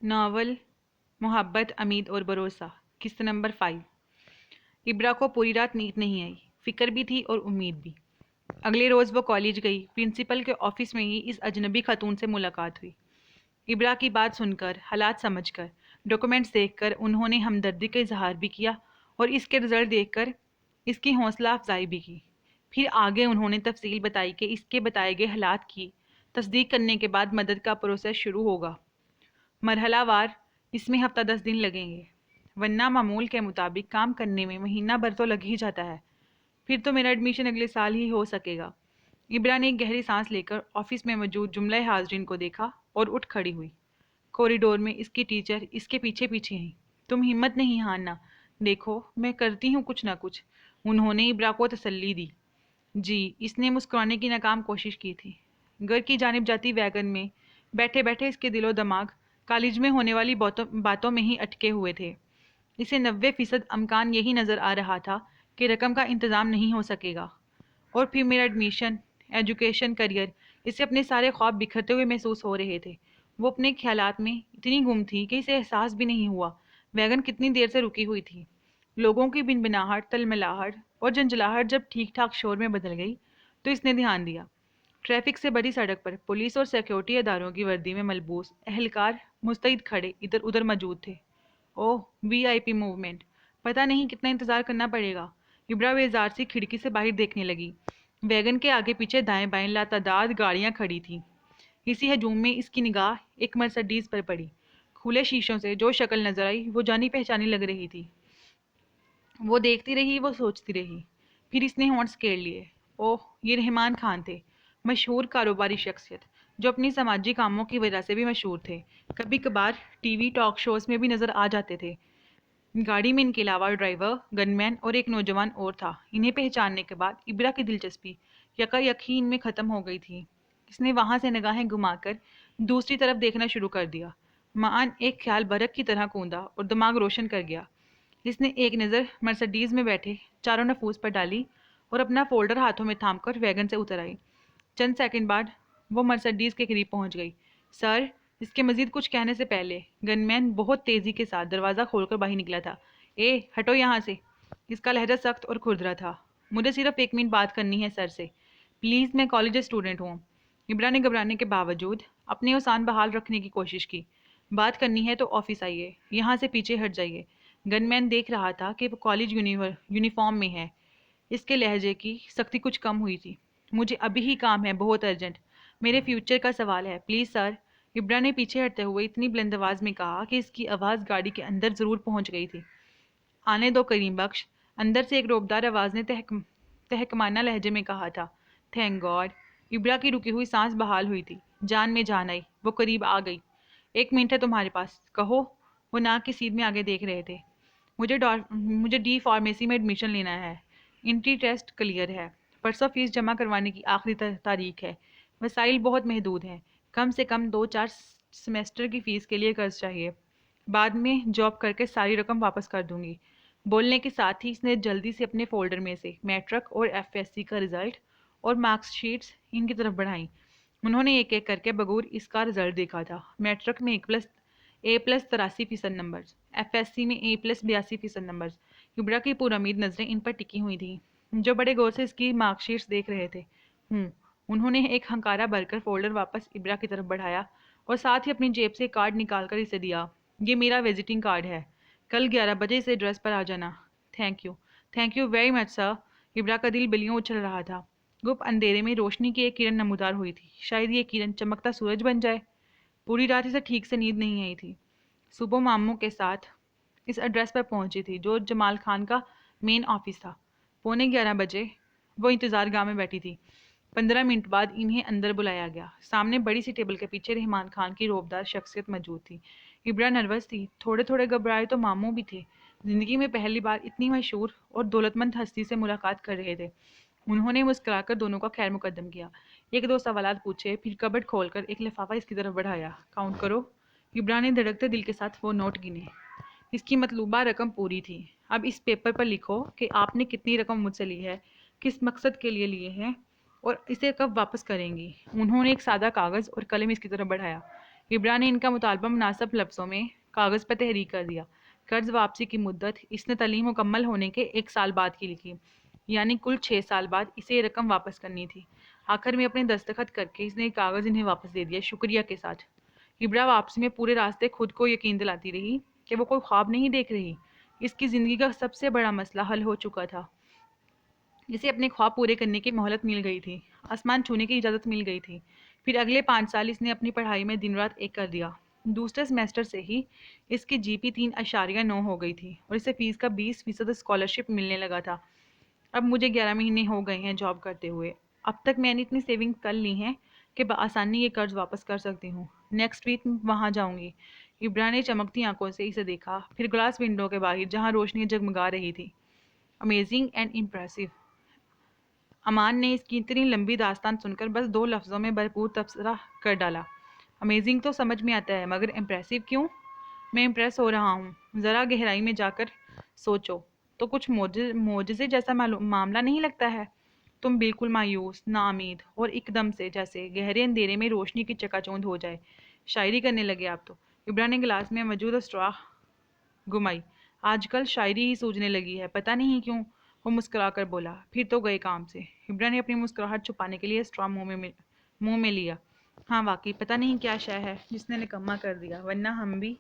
Novel मोहब्बत अमीद और भरोसा किस्सा नंबर 5। इब्रा को पूरी रात नींद नहीं आई, फिक्र भी थी और उम्मीद भी। अगले रोज वो कॉलेज गई। प्रिंसिपल के ऑफिस में ही इस अजनबी खातून से मुलाकात हुई। इब्रा की बात सुनकर, हालात समझकर, डॉक्यूमेंट्स देखकर उन्होंने हमदर्दी का इजहार भी किया और इसके रिजल्ट देखकर इसकी हौसला अफजाई भी की। फिर आगे उन्होंने तफसील बताई कि इसके बताए गए हालात की तस्दीक करने के बाद मदद का प्रोसेस शुरू होगा। मरहलावार इसमें हफ्ता 10 दिन लगेंगे, वरना मामूल के मुताबिक काम करने में महीना भर तो लग ही जाता है। फिर तो मेरा एडमिशन अगले साल ही हो सकेगा। इब्रा ने एक गहरी सांस लेकर ऑफिस में मौजूद जुमला हाजरीन को देखा और उठ खड़ी हुई। कॉरिडोर में इसकी टीचर इसके पीछे पीछे हैं। तुम हिम्मत नहीं हारना, देखो मैं करती हूँ कुछ ना कुछ, उन्होंने इब्रा को तसल्ली दी। जी, इसने मुस्कुराने की नाकाम कोशिश की थी। घर की जानिब जाती वैगन में बैठे बैठे इसके दिलो दिमाग कॉलेज में होने वाली बातों बातों में ही अटके हुए थे। इसे 90% अमकान यही नज़र आ रहा था कि रकम का इंतज़ाम नहीं हो सकेगा। और फिर मेरा एडमिशन, एजुकेशन, करियर, इसे अपने सारे ख्वाब बिखरते हुए महसूस हो रहे थे। वो अपने ख्यालात में इतनी गुम थी कि इसे एहसास भी नहीं हुआ वैगन कितनी देर से रुकी हुई थी। लोगों की बिनबिनाहट, तलमलाहट और झंझलाहट जब ठीक ठाक शोर में बदल गई तो इसने ध्यान दिया। ट्रैफिक से भरी सड़क पर पुलिस और सिक्योरिटी अदारों की वर्दी में मलबूस एहलकार मुस्तैद खड़े इधर उधर मौजूद थे। ओह, वीआईपी मूवमेंट, पता नहीं कितना इंतजार करना पड़ेगा। इब्रा बेजार सी खिड़की से बाहर देखने लगी। वैगन के आगे पीछे दाएं बाएं लातादाद गाड़ियां खड़ी थीं। इसी हजूम में इसकी निगाह एक मर्सिडीज पर पड़ी। खुले शीशों से जो शक्ल नजर आई वो जानी पहचानी लग रही थी। वो देखती रही, वो सोचती रही। फिर इसने होंठ स्केड़ लिए। ओह, ये रहमान खान थे, मशहूर कारोबारी शख्सियत जो अपनी समाजी कामों की वजह से भी मशहूर थे। कभी कभार टीवी टॉक शोज में भी नजर आ जाते थे। गाड़ी में इनके अलावा ड्राइवर, गनमैन और एक नौजवान और था। इन्हें पहचानने के बाद इब्रा की दिलचस्पी यकायक ही इनमें खत्म हो गई थी। इसने वहां से निगाहें घुमाकर दूसरी तरफ देखना शुरू कर दिया। मान एक ख्याल बरक की तरह कूदा और दिमाग रोशन कर गया। इसने एक नज़र मर्सिडीज में बैठे चारों नफूस पर डाली और अपना फोल्डर हाथों में थामकर वैगन से उतर आई। चंद सेकंड बाद वो मर्सिडीज के करीब पहुंच गई। सर, इसके मजीद कुछ कहने से पहले गनमैन बहुत तेजी के साथ दरवाज़ा खोलकर बाहर निकला था। ए, हटो यहाँ से। इसका लहजा सख्त और खुरदरा था। मुझे सिर्फ 1 मिनट बात करनी है सर से, प्लीज़, मैं कॉलेज स्टूडेंट हूँ। इब्रा ने घबराने के बावजूद अपनी उसान बहाल रखने की कोशिश की। बात करनी है तो ऑफिस आइए, यहाँ से पीछे हट जाइए। गनमैन देख रहा था कि वो कॉलेज यूनिफॉर्म में है। इसके लहजे की सख्ती कुछ कम हुई थी। मुझे अभी ही काम है, बहुत अर्जेंट, मेरे फ्यूचर का सवाल है, प्लीज़ सर। इब्रा ने पीछे हटते हुए इतनी बुलंद आवाज़ में कहा कि इसकी आवाज़ गाड़ी के अंदर ज़रूर पहुंच गई थी। आने दो करीम बख्श, अंदर से एक रोबदार आवाज़ ने तहकमाना लहजे में कहा था। Thank God. इब्रा की रुकी हुई सांस बहाल हुई थी। जान में जान आई, वो करीब आ गई। 1 मिनट है तुम्हारे पास, कहो। वो नाक की सीध में आगे देख रहे थे। मुझे डी फार्मेसी में एडमिशन लेना है। इंट्री टेस्ट क्लियर है। परसों फीस जमा करवाने की आखिरी तारीख है। वसाइल बहुत महदूद हैं। कम से कम 2-4 सेमेस्टर की फ़ीस के लिए कर्ज चाहिए। बाद में जॉब करके सारी रकम वापस कर दूंगी। बोलने के साथ ही इसने जल्दी से अपने फोल्डर में से मैट्रिक और एफएससी का रिजल्ट और मार्क्सशीट्स इनकी तरफ बढ़ाई। उन्होंने एक एक करके बगौर इसका रिजल्ट देखा था। मैट्रिक में A+ 83% नंबर, एफएससी में A+ 82% नंबर। इब्रा की पुरुम्मीद नजरें इन पर टिकी हुई थी, जो बड़े गौर से इसकी मार्कशीट्स देख रहे थे। उन्होंने एक हंकारा भरकर फोल्डर वापस इब्रा की तरफ बढ़ाया और साथ ही अपनी जेब से कार्ड निकालकर इसे दिया। ये मेरा विजिटिंग कार्ड है, कल 11 बजे इसे एड्रेस पर आ जाना। Thank you very much sir. इब्रा का दिल बिलियों उछल रहा था। गुप्त अंधेरे में रोशनी की एक किरण नमूदार हुई थी। शायद ये किरण चमकता सूरज बन जाए। पूरी रात इसे ठीक से नींद नहीं आई थी। सुबह मामू के साथ इस एड्रेस पर पहुंची थी जो जमाल खान का मेन ऑफिस था। 11:15 बजे वो इंतजार गाह में बैठी थी। 15 मिनट बाद इन्हें अंदर बुलाया गया। सामने बड़ी सी टेबल के पीछे रहमान खान की रोबदार शख्सियत मौजूद थी। इब्रा नर्वस थी, थोड़े थोड़े घबराए तो मामू भी थे। जिंदगी में पहली बार इतनी मशहूर और दौलतमंद हस्ती से मुलाकात कर रहे थे। उन्होंने मुस्कुराकर दोनों का खैर मुकद्दम किया। 1-2 सवालात पूछे, फिर कबर्ड खोलकर एक लिफाफा इसकी तरफ बढ़ाया। काउंट करो। इब्रा ने धड़कते दिल के साथ वो नोट गिने। इसकी मतलूबा रकम पूरी थी। अब इस पेपर पर लिखो कि आपने कितनी रकम मुझसे ली है, किस मकसद के लिए लिए हैं और इसे कब वापस करेंगी। उन्होंने एक सादा कागज़ और कलम इसकी तरफ बढ़ाया। इब्रा ने इनका मुतालबा मुनासिब लफ्ज़ों में कागज़ पर तहरीर कर दिया। कर्ज वापसी की मुद्दत इसने तालीम मुकम्मल होने के 1 साल बाद की लिखी, यानी कुल 6 साल बाद इसे ये रकम वापस करनी थी। आखिर में अपने दस्तखत करके इसने ये कागज़ इन्हें वापस दे दिया, शुक्रिया के साथ। इब्रा वापसी में पूरे रास्ते खुद को यकीन दिलाती रही कि वो कोई ख्वाब नहीं देख रही। इसकी ज़िंदगी का सबसे बड़ा मसला हल हो चुका था। इसे अपने ख्वाब पूरे करने की मोहलत मिल गई थी, आसमान छूने की इजाज़त मिल गई थी। फिर अगले 5 साल इसने अपनी पढ़ाई में दिन रात एक कर दिया। दूसरे सेमेस्टर से ही इसकी जीपी 3.9 हो गई थी और इसे फीस का 20% स्कॉलरशिप मिलने लगा था। अब मुझे 11 महीने हो गए हैं जॉब करते हुए। अब तक मैंने इतनी सेविंग कर ली हैं कि बआसानी ये कर्ज वापस कर सकती हूँ। नेक्स्ट वीक वहाँ जाऊँगी। इब्रा ने चमकती आंखों से इसे देखा, फिर ग्लास विंडो के बाहर जहाँ रोशनी जगमगा रही थी। Amazing and impressive. अमान ने इसकी इतनी लंबी दास्तान सुनकर बस 2 लफ्ज़ों में भरपूर तबसरा कर डाला। अमेजिंग तो समझ में आता है, मगर इम्प्रेसिव क्यों? मैं इम्प्रेस हो रहा हूँ। ज़रा गहराई में जाकर सोचो तो कुछ मोजज़े जैसा मामला नहीं लगता है? तुम बिल्कुल मायूस, नाउम्मीद और एकदम से जैसे गहरे अंधेरे में रोशनी की चकाचौंध हो जाए। शायरी करने लगे आप तो। इब्रा ने गिलास में मौजूद स्ट्रॉ घुमाई। आजकल शायरी ही सूझने लगी है, पता नहीं क्यों। वो मुस्कुराकर बोला, फिर तो गए काम से। इब्रा ने अपनी मुस्कुराहट छुपाने के लिए स्ट्रॉ मुंह में लिया। हाँ वाकई पता नहीं क्या शय है जिसने निकम्मा कर दिया, वरना हम भी